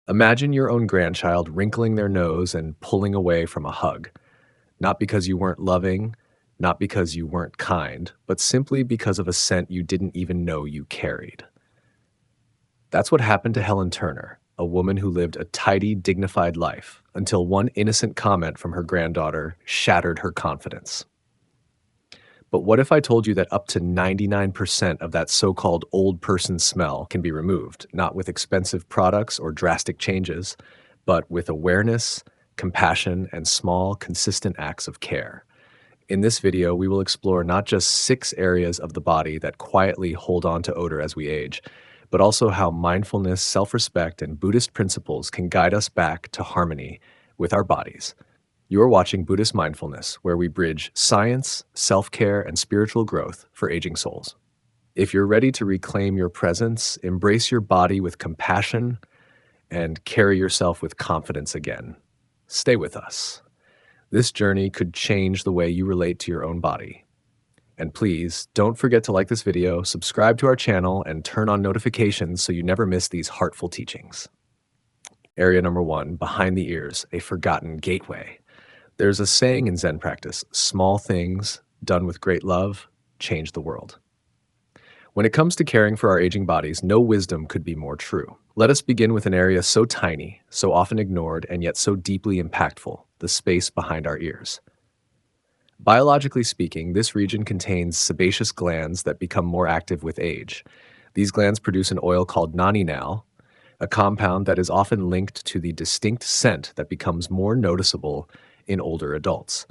Imagine your own grandchild wrinkling their nose and pulling away from a hug, not because you weren't loving, not because you weren't kind, but simply because of a scent you didn't even know you carried. That's what happened to Helen Turner, a woman who lived a tidy, dignified life until one innocent comment from her granddaughter shattered her confidence. But what if I told you that up to 99% of that so-called old person smell can be removed, not with expensive products or drastic changes, but with awareness, compassion, and small, consistent acts of care? In this video, we will explore not just 6 areas of the body that quietly hold on to odor as we age, but also how mindfulness, self-respect, and Buddhist principles can guide us back to harmony with our bodies. You are watching Buddhist Mindfulness, where we bridge science, self-care, and spiritual growth for aging souls. If you're ready to reclaim your presence, embrace your body with compassion, and carry yourself with confidence again, stay with us. This journey could change the way you relate to your own body. And please, don't forget to like this video, subscribe to our channel, and turn on notifications so you never miss these heartful teachings. Area number 1, behind the ears, a forgotten gateway. There's a saying in Zen practice, small things done with great love change the world. When it comes to caring for our aging bodies, no wisdom could be more true. Let us begin with an area so tiny, so often ignored, and yet so deeply impactful, the space behind our ears. Biologically speaking, this region contains sebaceous glands that become more active with age. These glands produce an oil called naninal, a compound that is often linked to the distinct scent that becomes more noticeable in older adults.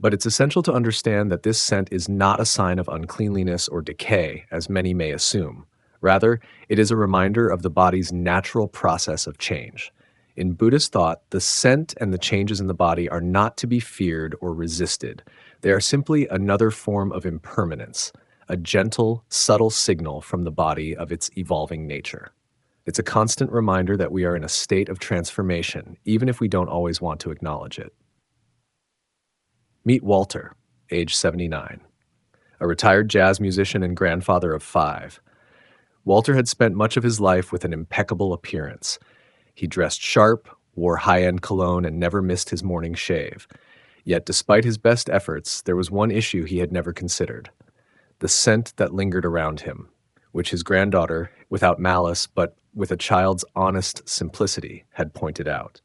But it's essential to understand that this scent is not a sign of uncleanliness or decay, as many may assume. Rather, it is a reminder of the body's natural process of change. In Buddhist thought, the scent and the changes in the body are not to be feared or resisted. They are simply another form of impermanence, a gentle, subtle signal from the body of its evolving nature. It's a constant reminder that we are in a state of transformation, even if we don't always want to acknowledge it. Meet Walter, age 79, a retired jazz musician and grandfather of 5. Walter had spent much of his life with an impeccable appearance. He dressed sharp, wore high-end cologne, and never missed his morning shave. Yet despite his best efforts, there was one issue he had never considered: the scent that lingered around him, which his granddaughter, without malice but with a child's honest simplicity, had pointed out.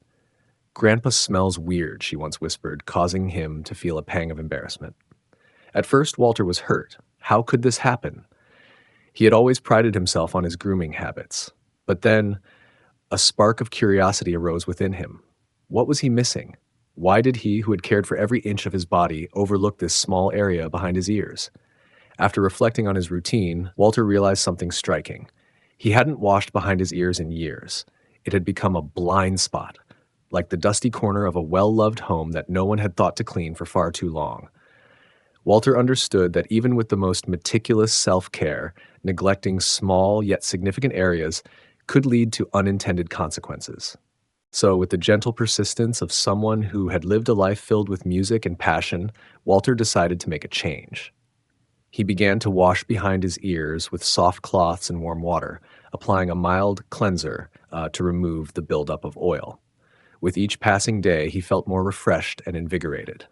"Grandpa smells weird," she once whispered, causing him to feel a pang of embarrassment. At first, Walter was hurt. How could this happen? He had always prided himself on his grooming habits. But then, a spark of curiosity arose within him. What was he missing? Why did he, who had cared for every inch of his body, overlook this small area behind his ears? After reflecting on his routine, Walter realized something striking. He hadn't washed behind his ears in years. It had become a blind spot, like the dusty corner of a well-loved home that no one had thought to clean for far too long. Walter understood that even with the most meticulous self-care, neglecting small yet significant areas could lead to unintended consequences. So, with the gentle persistence of someone who had lived a life filled with music and passion, Walter decided to make a change. He began to wash behind his ears with soft cloths and warm water, applying a mild cleanser to remove the buildup of oil. With each passing day, he felt more refreshed and invigorated.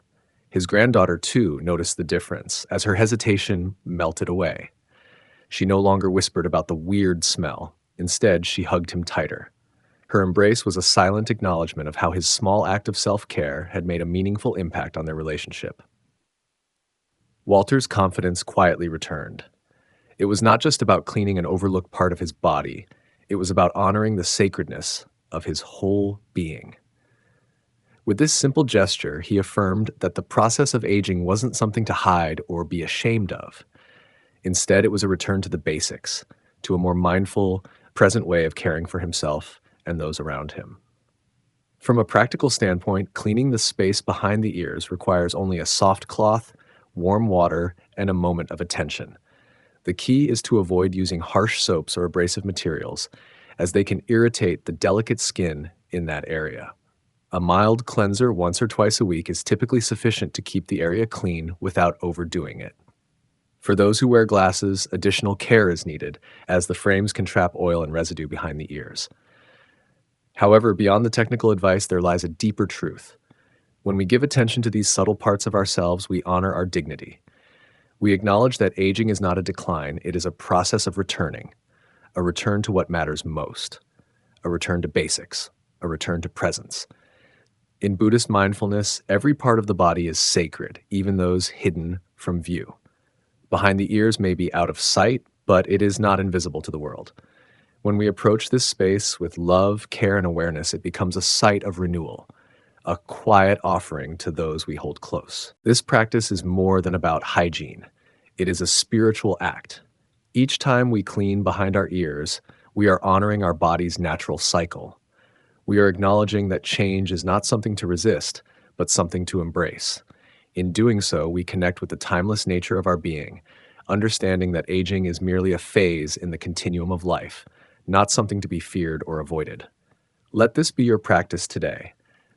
His granddaughter, too, noticed the difference as her hesitation melted away. She no longer whispered about the weird smell. Instead, she hugged him tighter. Her embrace was a silent acknowledgement of how his small act of self-care had made a meaningful impact on their relationship. Walter's confidence quietly returned. It was not just about cleaning an overlooked part of his body. It was about honoring the sacredness of his whole being. With this simple gesture, he affirmed that the process of aging wasn't something to hide or be ashamed of. Instead, it was a return to the basics, to a more mindful, present way of caring for himself and those around him. From a practical standpoint, cleaning the space behind the ears requires only a soft cloth, warm water, and a moment of attention. The key is to avoid using harsh soaps or abrasive materials, as they can irritate the delicate skin in that area. A mild cleanser once or twice a week is typically sufficient to keep the area clean without overdoing it. For those who wear glasses, additional care is needed, as the frames can trap oil and residue behind the ears. However, beyond the technical advice, there lies a deeper truth. When we give attention to these subtle parts of ourselves, we honor our dignity. We acknowledge that aging is not a decline, it is a process of returning, a return to what matters most, a return to basics, a return to presence. In Buddhist mindfulness, every part of the body is sacred, even those hidden from view. Behind the ears may be out of sight, but it is not invisible to the world. When we approach this space with love, care, and awareness, it becomes a site of renewal, a quiet offering to those we hold close. This practice is more than about hygiene. It is a spiritual act. Each time we clean behind our ears, we are honoring our body's natural cycle. We are acknowledging that change is not something to resist, but something to embrace. In doing so, we connect with the timeless nature of our being, understanding that aging is merely a phase in the continuum of life, not something to be feared or avoided. Let this be your practice today.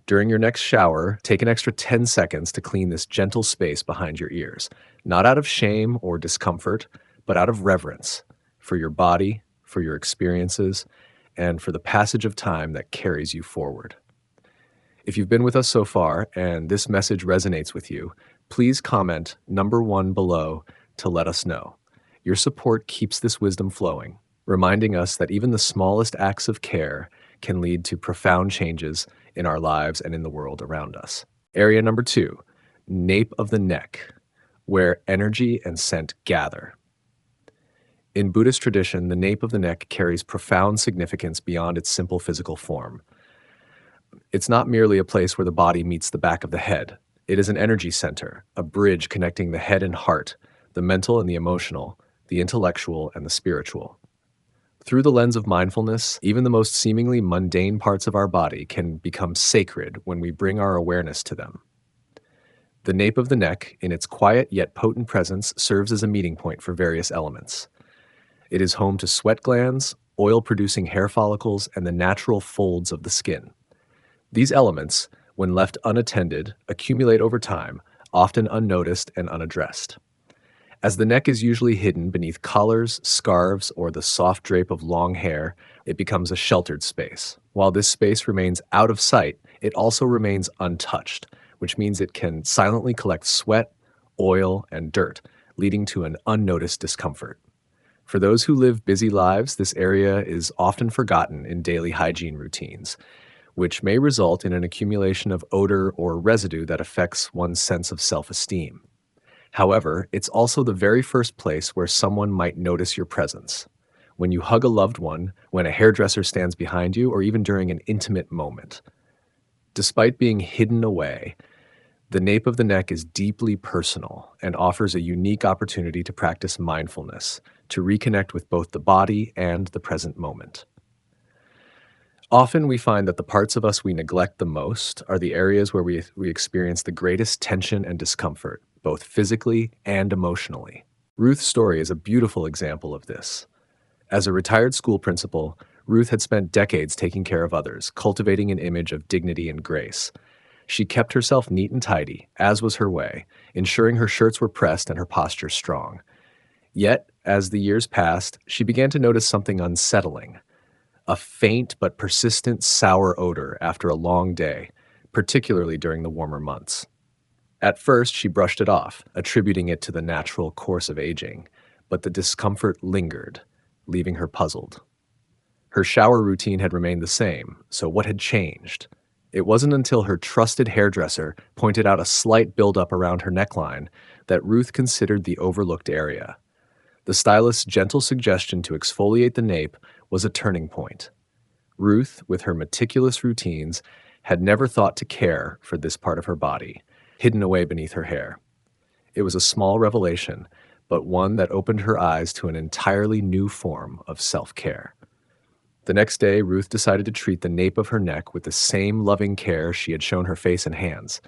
During your next shower, take an extra 10 seconds to clean this gentle space behind your ears, not out of shame or discomfort, but out of reverence for your body, for your experiences, and for the passage of time that carries you forward. If you've been with us so far and this message resonates with you, please comment number 1 below to let us know. Your support keeps this wisdom flowing, reminding us that even the smallest acts of care can lead to profound changes in our lives and in the world around us. Area number 2, nape of the neck, where energy and scent gather. In Buddhist tradition, the nape of the neck carries profound significance beyond its simple physical form. It's not merely a place where the body meets the back of the head. It is an energy center, a bridge connecting the head and heart, the mental and the emotional, the intellectual and the spiritual. Through the lens of mindfulness, even the most seemingly mundane parts of our body can become sacred when we bring our awareness to them. The nape of the neck, in its quiet yet potent presence, serves as a meeting point for various elements. It is home to sweat glands, oil-producing hair follicles, and the natural folds of the skin. These elements, when left unattended, accumulate over time, often unnoticed and unaddressed. As the neck is usually hidden beneath collars, scarves, or the soft drape of long hair, it becomes a sheltered space. While this space remains out of sight, it also remains untouched, which means it can silently collect sweat, oil, and dirt, leading to an unnoticed discomfort. For those who live busy lives, this area is often forgotten in daily hygiene routines, which may result in an accumulation of odor or residue that affects one's sense of self-esteem. However, it's also the very first place where someone might notice your presence. When you hug a loved one, when a hairdresser stands behind you, or even during an intimate moment. Despite being hidden away, the nape of the neck is deeply personal and offers a unique opportunity to practice mindfulness, to reconnect with both the body and the present moment. Often we find that the parts of us we neglect the most are the areas where we experience the greatest tension and discomfort, both physically and emotionally. Ruth's story is a beautiful example of this. As a retired school principal, Ruth had spent decades taking care of others, cultivating an image of dignity and grace. She kept herself neat and tidy, as was her way, ensuring her shirts were pressed and her posture strong. Yet, as the years passed, she began to notice something unsettling. A faint but persistent sour odor after a long day, particularly during the warmer months. At first, she brushed it off, attributing it to the natural course of aging, but the discomfort lingered, leaving her puzzled. Her shower routine had remained the same, so what had changed? It wasn't until her trusted hairdresser pointed out a slight buildup around her neckline that Ruth considered the overlooked area. The stylist's gentle suggestion to exfoliate the nape was a turning point. Ruth, with her meticulous routines, had never thought to care for this part of her body, hidden away beneath her hair. It was a small revelation, but one that opened her eyes to an entirely new form of self-care. The next day, Ruth decided to treat the nape of her neck with the same loving care she had shown her face and hands.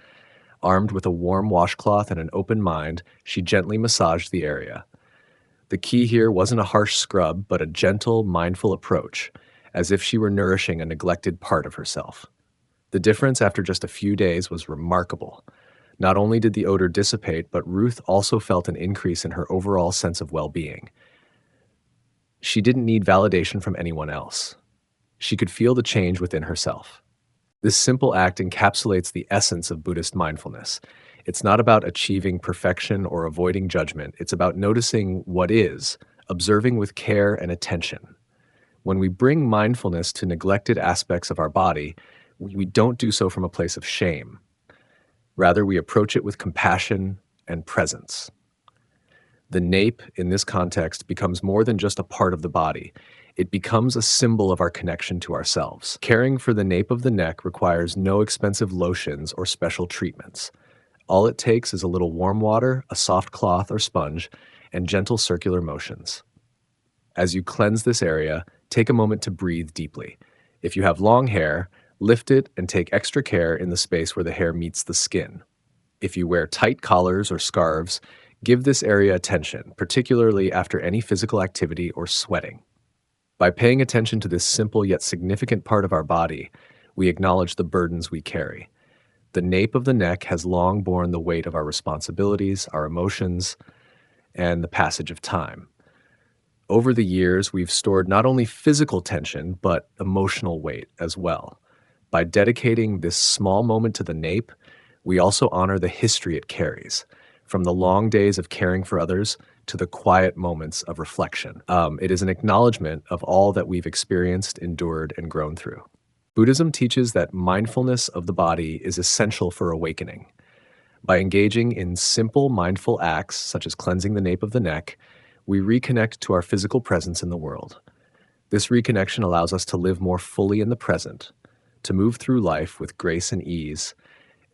Armed with a warm washcloth and an open mind, she gently massaged the area. The key here wasn't a harsh scrub, but a gentle, mindful approach, as if she were nourishing a neglected part of herself. The difference after just a few days was remarkable. Not only did the odor dissipate, but Ruth also felt an increase in her overall sense of well-being. She didn't need validation from anyone else. she could feel the change within herself. This simple act encapsulates the essence of Buddhist mindfulness. It's not about achieving perfection or avoiding judgment, it's about noticing what is, observing with care and attention. When we bring mindfulness to neglected aspects of our body, we don't do so from a place of shame. Rather, we approach it with compassion and presence. The nape, in this context, becomes more than just a part of the body. It becomes a symbol of our connection to ourselves. Caring for the nape of the neck requires no expensive lotions or special treatments. All it takes is a little warm water, a soft cloth or sponge, and gentle circular motions. As you cleanse this area, take a moment to breathe deeply. If you have long hair, lift it and take extra care in the space where the hair meets the skin. If you wear tight collars or scarves, give this area attention, particularly after any physical activity or sweating. By paying attention to this simple yet significant part of our body, we acknowledge the burdens we carry. The nape of the neck has long borne the weight of our responsibilities, our emotions, and the passage of time. Over the years, we've stored not only physical tension, but emotional weight as well. By dedicating this small moment to the nape, we also honor the history it carries, from the long days of caring for others to the quiet moments of reflection. It is an acknowledgement of all that we've experienced, endured, and grown through. Buddhism teaches that mindfulness of the body is essential for awakening. By engaging in simple mindful acts, such as cleansing the nape of the neck, we reconnect to our physical presence in the world. This reconnection allows us to live more fully in the present, to move through life with grace and ease,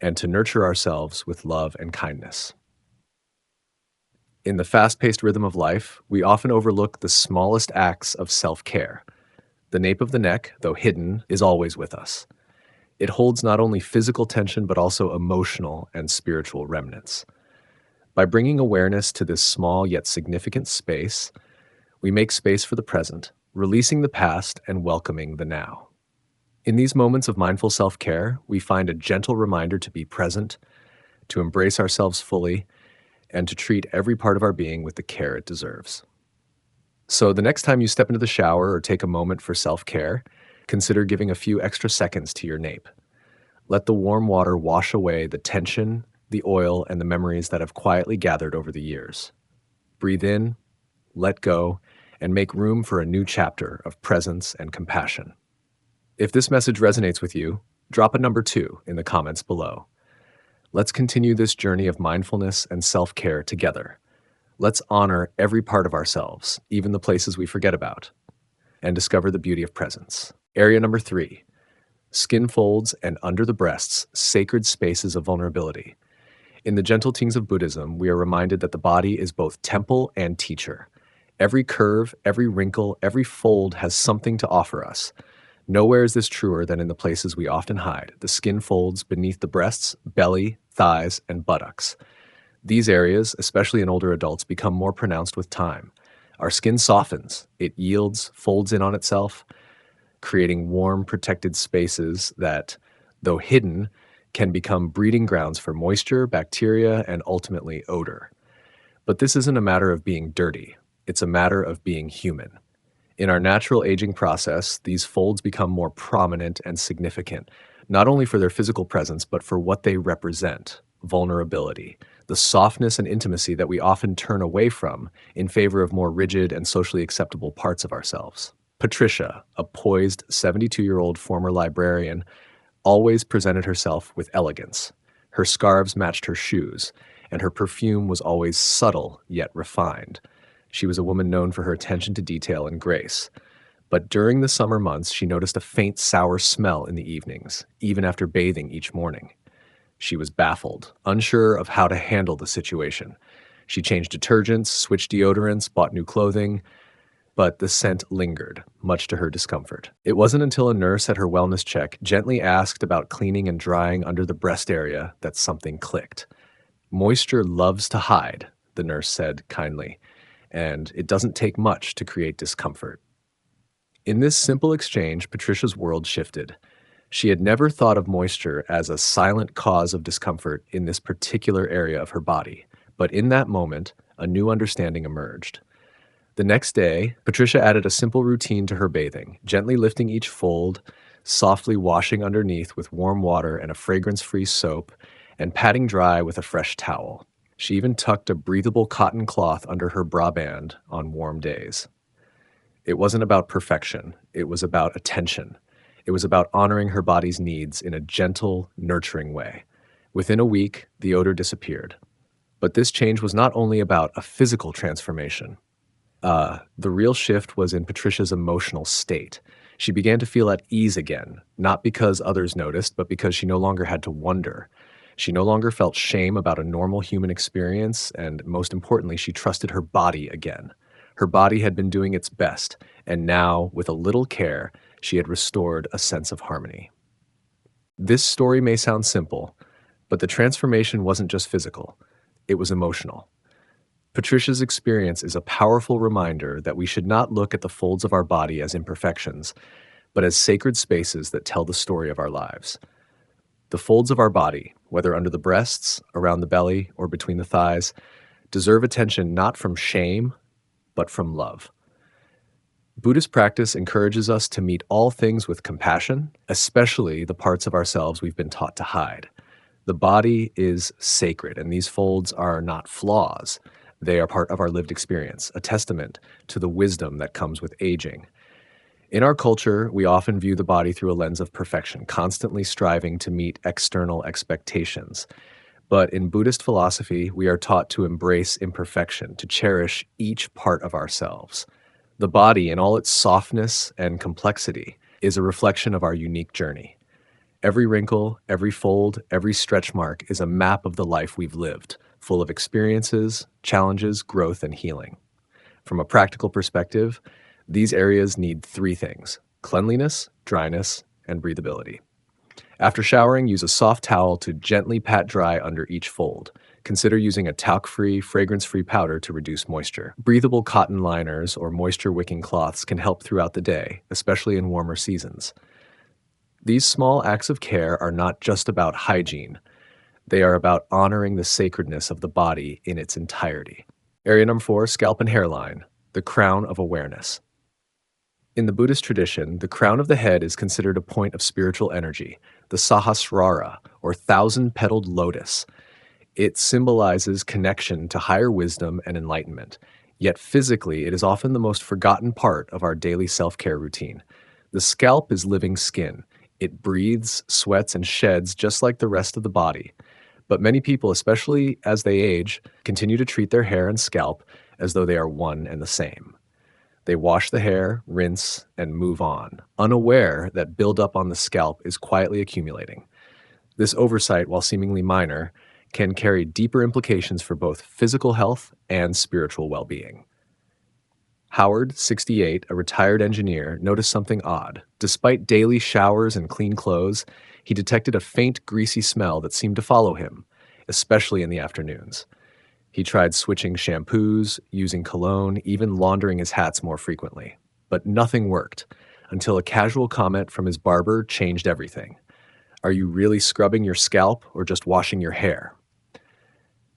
and to nurture ourselves with love and kindness. In the fast-paced rhythm of life, we often overlook the smallest acts of self-care. The nape of the neck, though hidden, is always with us. It holds not only physical tension but also emotional and spiritual remnants. By bringing awareness to this small yet significant space, we make space for the present, releasing the past and welcoming the now. In these moments of mindful self-care, we find a gentle reminder to be present, to embrace ourselves fully, and to treat every part of our being with the care it deserves. So the next time you step into the shower or take a moment for self-care, consider giving a few extra seconds to your nape. Let the warm water wash away the tension, the oil, and the memories that have quietly gathered over the years. Breathe in, let go, and make room for a new chapter of presence and compassion. If this message resonates with you, drop a number 2 in the comments below. Let's continue this journey of mindfulness and self-care together. Let's honor every part of ourselves, even the places we forget about, and discover the beauty of presence. Area number 3, skin folds and under the breasts, sacred spaces of vulnerability. In the gentle teachings of Buddhism, we are reminded that the body is both temple and teacher. Every curve, every wrinkle, every fold has something to offer us. Nowhere is this truer than in the places we often hide, the skin folds beneath the breasts, belly, thighs, and buttocks. These areas, especially in older adults, become more pronounced with time. Our skin softens, it yields, folds in on itself, creating warm, protected spaces that, though hidden, can become breeding grounds for moisture, bacteria, and ultimately odor. But this isn't a matter of being dirty, it's a matter of being human. In our natural aging process, these folds become more prominent and significant, not only for their physical presence, but for what they represent: vulnerability, the softness and intimacy that we often turn away from in favor of more rigid and socially acceptable parts of ourselves. Patricia, a poised 72-year-old former librarian, always presented herself with elegance. Her scarves matched her shoes, and her perfume was always subtle yet refined. She was a woman known for her attention to detail and grace. But during the summer months, she noticed a faint sour smell in the evenings, even after bathing each morning. She was baffled, unsure of how to handle the situation. She changed detergents, switched deodorants, bought new clothing, but the scent lingered, much to her discomfort. It wasn't until a nurse at her wellness check gently asked about cleaning and drying under the breast area that something clicked. "Moisture loves to hide," the nurse said kindly, "and it doesn't take much to create discomfort." In this simple exchange, Patricia's world shifted. She had never thought of moisture as a silent cause of discomfort in this particular area of her body, but in that moment, a new understanding emerged. The next day, Patricia added a simple routine to her bathing, gently lifting each fold, softly washing underneath with warm water and a fragrance free soap, and patting dry with a fresh towel. She even tucked a breathable cotton cloth under her bra band on warm days. It wasn't about perfection, it was about attention. It was about honoring her body's needs in a gentle, nurturing way. Within a week, the odor disappeared. But this change was not only about a physical transformation. The real shift was in Patricia's emotional state. She began to feel at ease again, not because others noticed, but because she no longer had to wonder. She no longer felt shame about a normal human experience, and most importantly, she trusted her body again. Her body had been doing its best, and now, with a little care, she had restored a sense of harmony. This story may sound simple, but the transformation wasn't just physical, it was emotional. Patricia's experience is a powerful reminder that we should not look at the folds of our body as imperfections, but as sacred spaces that tell the story of our lives. The folds of our body, whether under the breasts, around the belly, or between the thighs, deserve attention not from shame, but from love. Buddhist practice encourages us to meet all things with compassion, especially the parts of ourselves we've been taught to hide. The body is sacred, and these folds are not flaws. They are part of our lived experience, a testament to the wisdom that comes with aging. In our culture, we often view the body through a lens of perfection, constantly striving to meet external expectations. But in Buddhist philosophy, we are taught to embrace imperfection, to cherish each part of ourselves. The body, in all its softness and complexity, is a reflection of our unique journey. Every wrinkle, every fold, every stretch mark is a map of the life we've lived, full of experiences, challenges, growth, and healing. From a practical perspective, these areas need three things: cleanliness, dryness, and breathability. After showering, use a soft towel to gently pat dry under each fold. Consider using a talc-free, fragrance-free powder to reduce moisture. Breathable cotton liners or moisture-wicking cloths can help throughout the day, especially in warmer seasons. These small acts of care are not just about hygiene. They are about honoring the sacredness of the body in its entirety. Area number 4, scalp and hairline, the crown of awareness. In the Buddhist tradition, the crown of the head is considered a point of spiritual energy, the Sahasrara, or thousand-petaled lotus. It symbolizes connection to higher wisdom and enlightenment. Yet physically, it is often the most forgotten part of our daily self-care routine. The scalp is living skin. It breathes, sweats, and sheds just like the rest of the body. But many people, especially as they age, continue to treat their hair and scalp as though they are one and the same. They wash the hair, rinse, and move on, unaware that buildup on the scalp is quietly accumulating. This oversight, while seemingly minor, can carry deeper implications for both physical health and spiritual well-being. Howard, 68, a retired engineer, noticed something odd. Despite daily showers and clean clothes, he detected a faint, greasy smell that seemed to follow him, especially in the afternoons. He tried switching shampoos, using cologne, even laundering his hats more frequently. But nothing worked, until a casual comment from his barber changed everything. "Are you really scrubbing your scalp or just washing your hair?"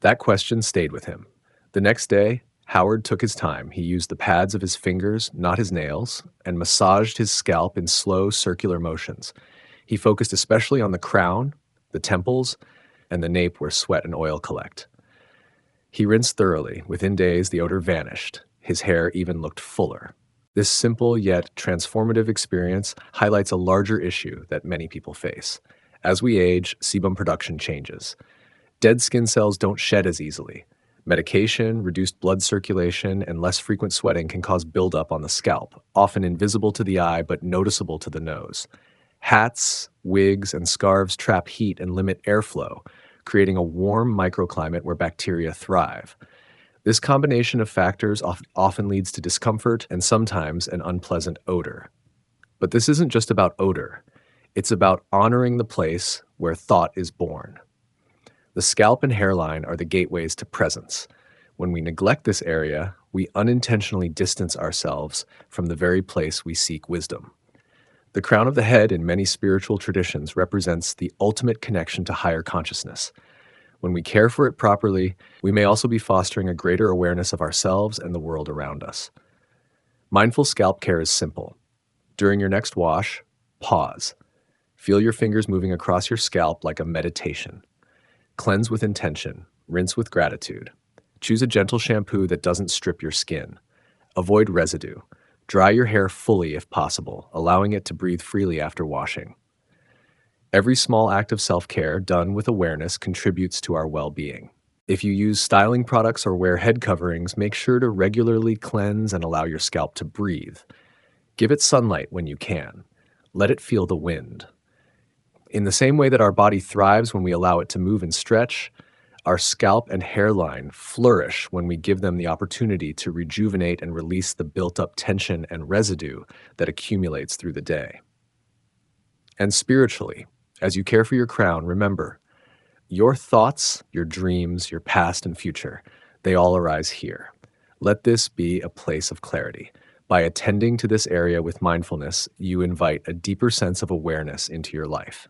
That question stayed with him. The next day, Howard took his time. He used the pads of his fingers, not his nails, and massaged his scalp in slow, circular motions. He focused especially on the crown, the temples, and the nape where sweat and oil collect. He rinsed thoroughly. Within days, the odor vanished. His hair even looked fuller. This simple yet transformative experience highlights a larger issue that many people face. As we age, sebum production changes. Dead skin cells don't shed as easily. Medication, reduced blood circulation, and less frequent sweating can cause buildup on the scalp, often invisible to the eye but noticeable to the nose. Hats, wigs, and scarves trap heat and limit airflow, creating a warm microclimate where bacteria thrive. This combination of factors often leads to discomfort and sometimes an unpleasant odor. But this isn't just about odor. It's about honoring the place where thought is born. The scalp and hairline are the gateways to presence. When we neglect this area, we unintentionally distance ourselves from the very place we seek wisdom. The crown of the head in many spiritual traditions represents the ultimate connection to higher consciousness. When we care for it properly, we may also be fostering a greater awareness of ourselves and the world around us. Mindful scalp care is simple. During your next wash, pause. Feel your fingers moving across your scalp like a meditation. Cleanse with intention. Rinse with gratitude. Choose a gentle shampoo that doesn't strip your skin. Avoid residue. Dry your hair fully if possible, allowing it to breathe freely after washing. Every small act of self-care done with awareness contributes to our well-being. If you use styling products or wear head coverings, make sure to regularly cleanse and allow your scalp to breathe. Give it sunlight when you can. Let it feel the wind. In the same way that our body thrives when we allow it to move and stretch, our scalp and hairline flourish when we give them the opportunity to rejuvenate and release the built-up tension and residue that accumulates through the day. And spiritually, as you care for your crown, remember, your thoughts, your dreams, your past and future, they all arise here. Let this be a place of clarity. By attending to this area with mindfulness, you invite a deeper sense of awareness into your life.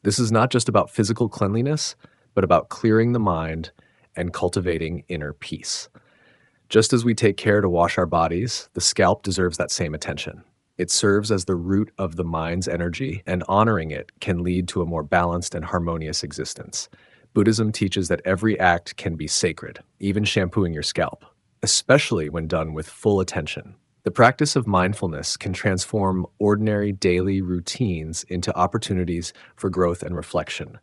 This is not just about physical cleanliness, but about clearing the mind and cultivating inner peace. Just as we take care to wash our bodies, the scalp deserves that same attention. It serves as the root of the mind's energy, and honoring it can lead to a more balanced and harmonious existence. Buddhism teaches that every act can be sacred, even shampooing your scalp, especially when done with full attention. The practice of mindfulness can transform ordinary daily routines into opportunities for growth and reflection.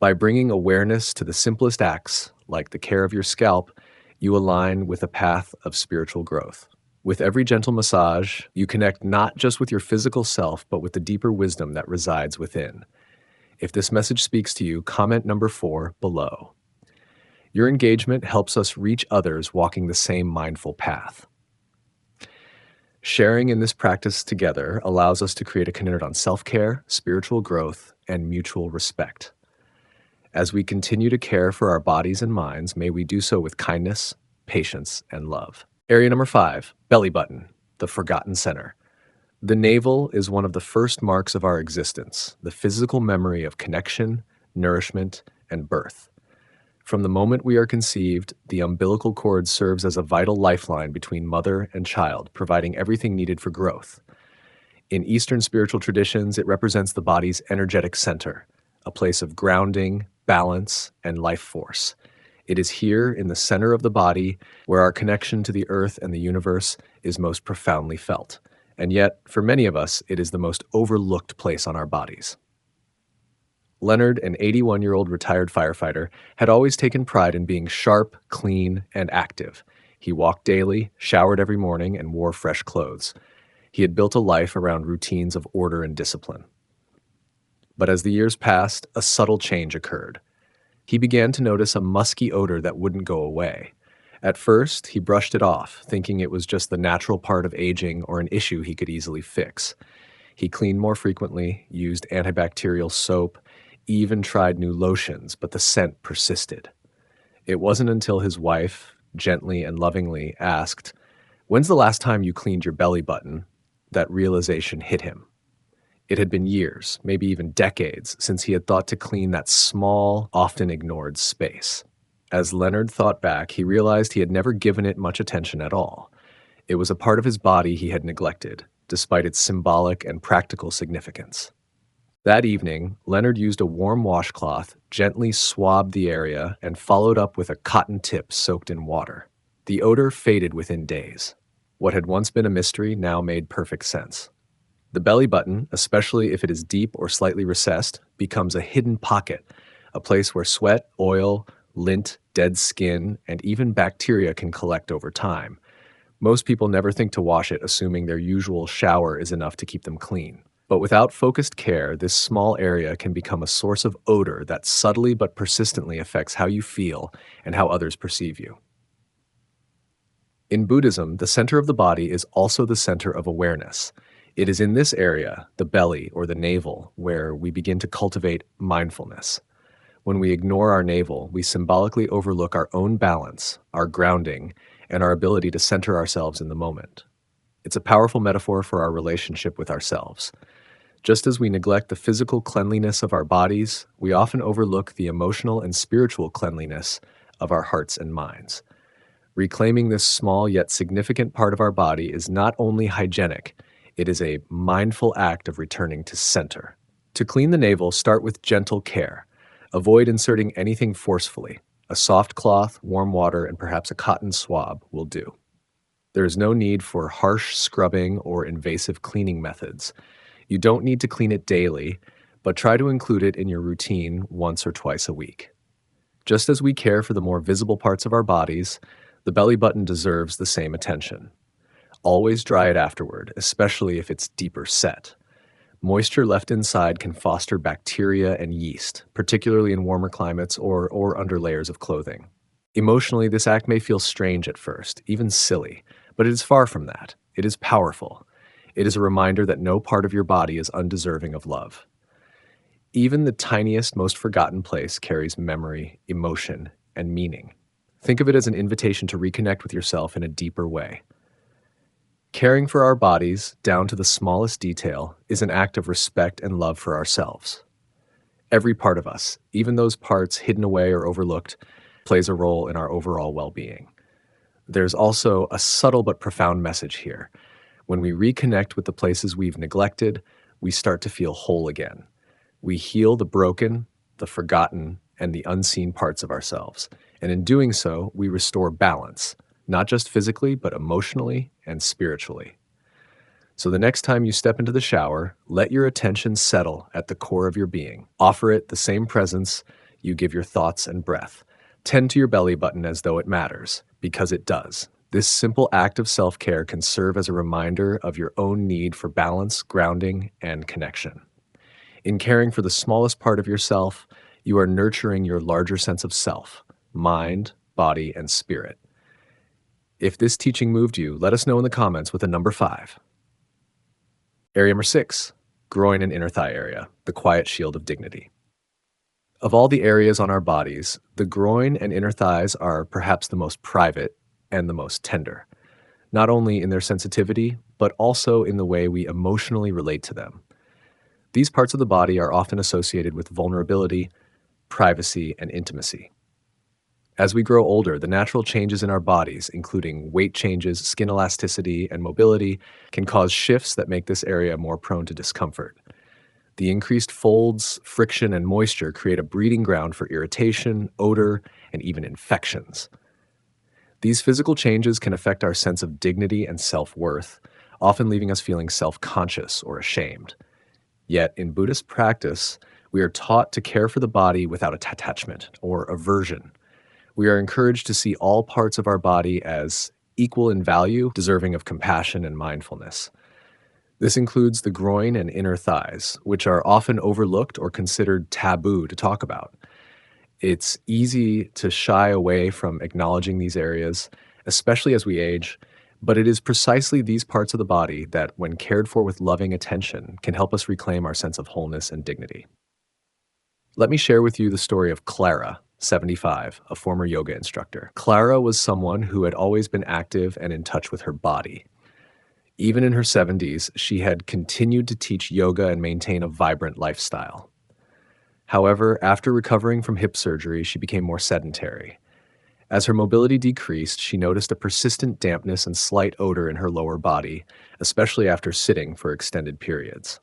By bringing awareness to the simplest acts, like the care of your scalp, you align with a path of spiritual growth. With every gentle massage, you connect not just with your physical self, but with the deeper wisdom that resides within. If this message speaks to you, comment number 4 below. Your engagement helps us reach others walking the same mindful path. Sharing in this practice together allows us to create a community on self-care, spiritual growth, and mutual respect. As we continue to care for our bodies and minds, may we do so with kindness, patience, and love. Area number 5, belly button, the forgotten center. The navel is one of the first marks of our existence, the physical memory of connection, nourishment, and birth. From the moment we are conceived, the umbilical cord serves as a vital lifeline between mother and child, providing everything needed for growth. In Eastern spiritual traditions, it represents the body's energetic center, a place of grounding, balance, and life force. It is here in the center of the body where our connection to the earth and the universe is most profoundly felt. And yet, for many of us, it is the most overlooked place on our bodies. Leonard, an 81-year-old retired firefighter, had always taken pride in being sharp, clean, and active. He walked daily, showered every morning, and wore fresh clothes. He had built a life around routines of order and discipline. But as the years passed, a subtle change occurred. He began to notice a musky odor that wouldn't go away. At first, he brushed it off, thinking it was just the natural part of aging or an issue he could easily fix. He cleaned more frequently, used antibacterial soap, even tried new lotions, but the scent persisted. It wasn't until his wife, gently and lovingly, asked, "When's the last time you cleaned your belly button?" that realization hit him. It had been years, maybe even decades, since he had thought to clean that small, often ignored space. As Leonard thought back, he realized he had never given it much attention at all. It was a part of his body he had neglected, despite its symbolic and practical significance. That evening, Leonard used a warm washcloth, gently swabbed the area, and followed up with a cotton tip soaked in water. The odor faded within days. What had once been a mystery now made perfect sense. The belly button, especially if it is deep or slightly recessed, becomes a hidden pocket, a place where sweat, oil, lint, dead skin, and even bacteria can collect over time. Most people never think to wash it, assuming their usual shower is enough to keep them clean. But without focused care, this small area can become a source of odor that subtly but persistently affects how you feel and how others perceive you. In Buddhism, the center of the body is also the center of awareness. It is in this area, the belly or the navel, where we begin to cultivate mindfulness. When we ignore our navel, we symbolically overlook our own balance, our grounding, and our ability to center ourselves in the moment. It's a powerful metaphor for our relationship with ourselves. Just as we neglect the physical cleanliness of our bodies, we often overlook the emotional and spiritual cleanliness of our hearts and minds. Reclaiming this small yet significant part of our body is not only hygienic, it is a mindful act of returning to center. To clean the navel, start with gentle care. Avoid inserting anything forcefully. A soft cloth, warm water, and perhaps a cotton swab will do. There is no need for harsh scrubbing or invasive cleaning methods. You don't need to clean it daily, but try to include it in your routine once or twice a week. Just as we care for the more visible parts of our bodies, the belly button deserves the same attention. Always dry it afterward, especially if it's deeper set. Moisture left inside can foster bacteria and yeast, particularly in warmer climates or under layers of clothing. Emotionally, this act may feel strange at first, even silly, but it is far from that. It is powerful. It is a reminder that no part of your body is undeserving of love. Even the tiniest, most forgotten place carries memory, emotion, and meaning. Think of it as an invitation to reconnect with yourself in a deeper way. Caring for our bodies, down to the smallest detail, is an act of respect and love for ourselves. Every part of us, even those parts hidden away or overlooked, plays a role in our overall well-being. There's also a subtle but profound message here. When we reconnect with the places we've neglected, we start to feel whole again. We heal the broken, the forgotten, and the unseen parts of ourselves. And in doing so, we restore balance, not just physically, but emotionally and spiritually. So the next time you step into the shower, let your attention settle at the core of your being. Offer it the same presence you give your thoughts and breath. Tend to your belly button as though it matters, because it does. This simple act of self-care can serve as a reminder of your own need for balance, grounding, and connection. In caring for the smallest part of yourself, you are nurturing your larger sense of self, mind, body, and spirit. If this teaching moved you, let us know in the comments with a number 5. Area number 6, groin and inner thigh area, the quiet shield of dignity. Of all the areas on our bodies, the groin and inner thighs are perhaps the most private and the most tender, not only in their sensitivity, but also in the way we emotionally relate to them. These parts of the body are often associated with vulnerability, privacy, and intimacy. As we grow older, the natural changes in our bodies, including weight changes, skin elasticity, and mobility, can cause shifts that make this area more prone to discomfort. The increased folds, friction, and moisture create a breeding ground for irritation, odor, and even infections. These physical changes can affect our sense of dignity and self-worth, often leaving us feeling self-conscious or ashamed. Yet, in Buddhist practice, we are taught to care for the body without attachment or aversion. We are encouraged to see all parts of our body as equal in value, deserving of compassion and mindfulness. This includes the groin and inner thighs, which are often overlooked or considered taboo to talk about. It's easy to shy away from acknowledging these areas, especially as we age, but it is precisely these parts of the body that, when cared for with loving attention, can help us reclaim our sense of wholeness and dignity. Let me share with you the story of Clara, 75, a former yoga instructor. Clara was someone who had always been active and in touch with her body. Even in her 70s, she had continued to teach yoga and maintain a vibrant lifestyle. However, after recovering from hip surgery, she became more sedentary. As her mobility decreased, she noticed a persistent dampness and slight odor in her lower body, especially after sitting for extended periods.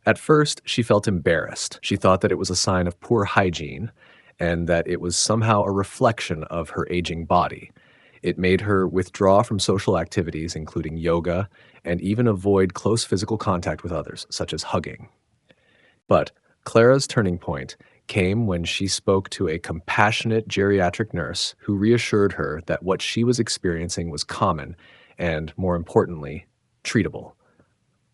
At first, she felt embarrassed. She thought that it was a sign of poor hygiene and that it was somehow a reflection of her aging body. It made her withdraw from social activities, including yoga, and even avoid close physical contact with others, such as hugging. But Clara's turning point came when she spoke to a compassionate geriatric nurse who reassured her that what she was experiencing was common and, more importantly, treatable.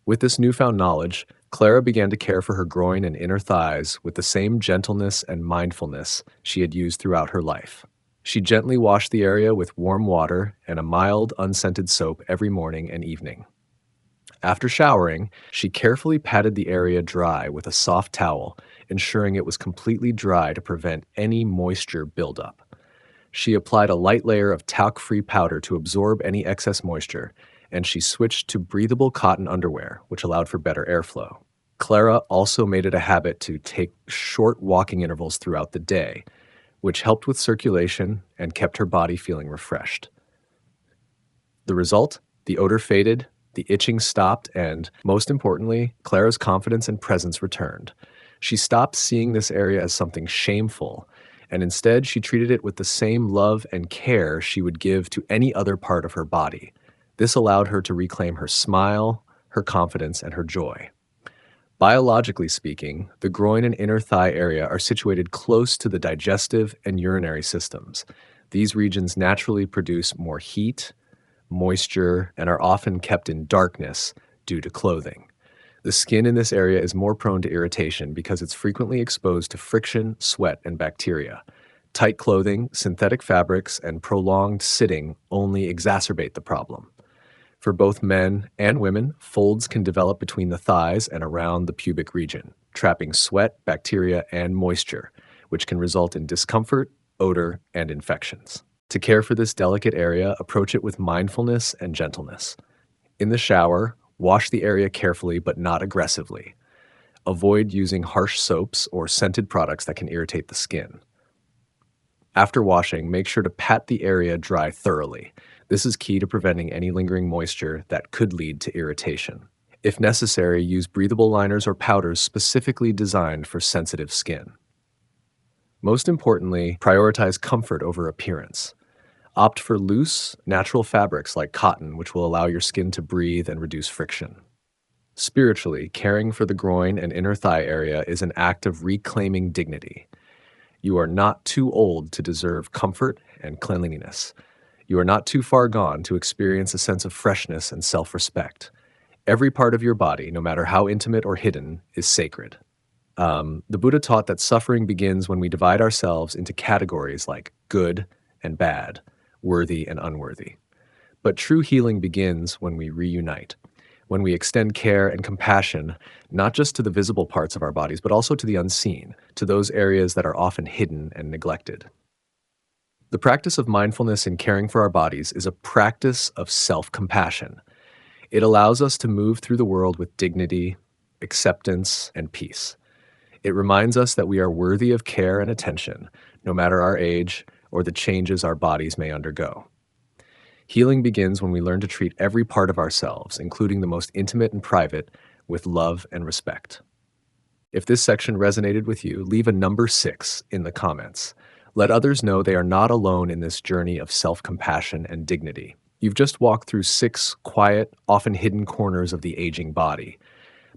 With this newfound knowledge, Clara began to care for her groin and inner thighs with the same gentleness and mindfulness she had used throughout her life. She gently washed the area with warm water and a mild, unscented soap every morning and evening. After showering, she carefully patted the area dry with a soft towel, ensuring it was completely dry to prevent any moisture buildup. She applied a light layer of talc-free powder to absorb any excess moisture, and she switched to breathable cotton underwear, which allowed for better airflow. Clara also made it a habit to take short walking intervals throughout the day, which helped with circulation and kept her body feeling refreshed. The result? The odor faded, the itching stopped, and, most importantly, Clara's confidence and presence returned. She stopped seeing this area as something shameful, and instead she treated it with the same love and care she would give to any other part of her body. This allowed her to reclaim her smile, her confidence, and her joy. Biologically speaking, the groin and inner thigh area are situated close to the digestive and urinary systems. These regions naturally produce more heat, moisture, and are often kept in darkness due to clothing. The skin in this area is more prone to irritation because it's frequently exposed to friction, sweat, and bacteria. Tight clothing, synthetic fabrics, and prolonged sitting only exacerbate the problem. For both men and women, folds can develop between the thighs and around the pubic region, trapping sweat, bacteria, and moisture, which can result in discomfort, odor, and infections. To care for this delicate area, approach it with mindfulness and gentleness. In the shower, wash the area carefully but not aggressively. Avoid using harsh soaps or scented products that can irritate the skin. After washing, make sure to pat the area dry thoroughly. This is key to preventing any lingering moisture that could lead to irritation. If necessary, use breathable liners or powders specifically designed for sensitive skin. Most importantly, prioritize comfort over appearance. Opt for loose, natural fabrics like cotton, which will allow your skin to breathe and reduce friction. Spiritually, caring for the groin and inner thigh area is an act of reclaiming dignity. You are not too old to deserve comfort and cleanliness. You are not too far gone to experience a sense of freshness and self-respect. Every part of your body, no matter how intimate or hidden, is sacred. The Buddha taught that suffering begins when we divide ourselves into categories like good and bad, worthy and unworthy. But true healing begins when we reunite, when we extend care and compassion not just to the visible parts of our bodies, but also to the unseen, to those areas that are often hidden and neglected. The practice of mindfulness in caring for our bodies is a practice of self-compassion. It allows us to move through the world with dignity, acceptance, and peace. It reminds us that we are worthy of care and attention, no matter our age or the changes our bodies may undergo. Healing begins when we learn to treat every part of ourselves, including the most intimate and private, with love and respect. If this section resonated with you, leave a number 6 in the comments. Let others know they are not alone in this journey of self-compassion and dignity. You've just walked through 6 quiet, often hidden corners of the aging body,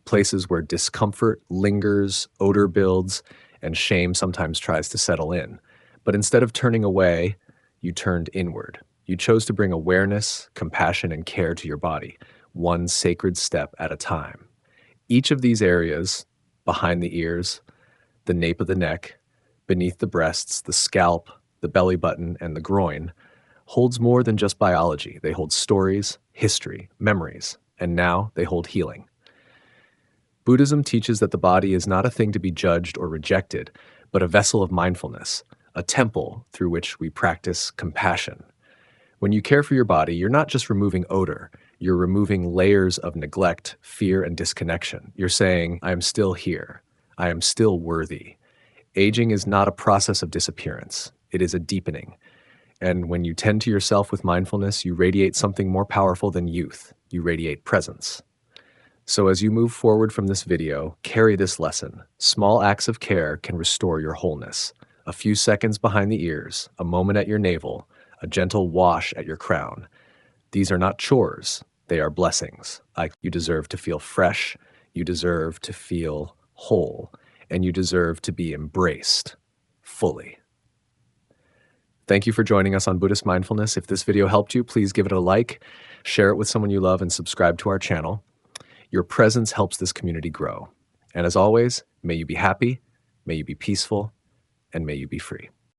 places where discomfort lingers, odor builds, and shame sometimes tries to settle in. But instead of turning away, you turned inward. You chose to bring awareness, compassion, and care to your body, one sacred step at a time. Each of these areas, behind the ears, the nape of the neck, beneath the breasts, the scalp, the belly button, and the groin, holds more than just biology. They hold stories, history, memories, and now they hold healing. Buddhism teaches that the body is not a thing to be judged or rejected, but a vessel of mindfulness, a temple through which we practice compassion. When you care for your body, you're not just removing odor, you're removing layers of neglect, fear, and disconnection. You're saying, I am still here. I am still worthy. Aging is not a process of disappearance. It is a deepening. And when you tend to yourself with mindfulness, you radiate something more powerful than youth. You radiate presence. So as you move forward from this video, carry this lesson. Small acts of care can restore your wholeness. A few seconds behind the ears, a moment at your navel, a gentle wash at your crown. These are not chores. They are blessings. You deserve to feel fresh. You deserve to feel whole. And you deserve to be embraced fully. Thank you for joining us on Buddhist Mindfulness. If this video helped you, please give it a like, share it with someone you love, and subscribe to our channel. Your presence helps this community grow. And as always, may you be happy, may you be peaceful, and may you be free.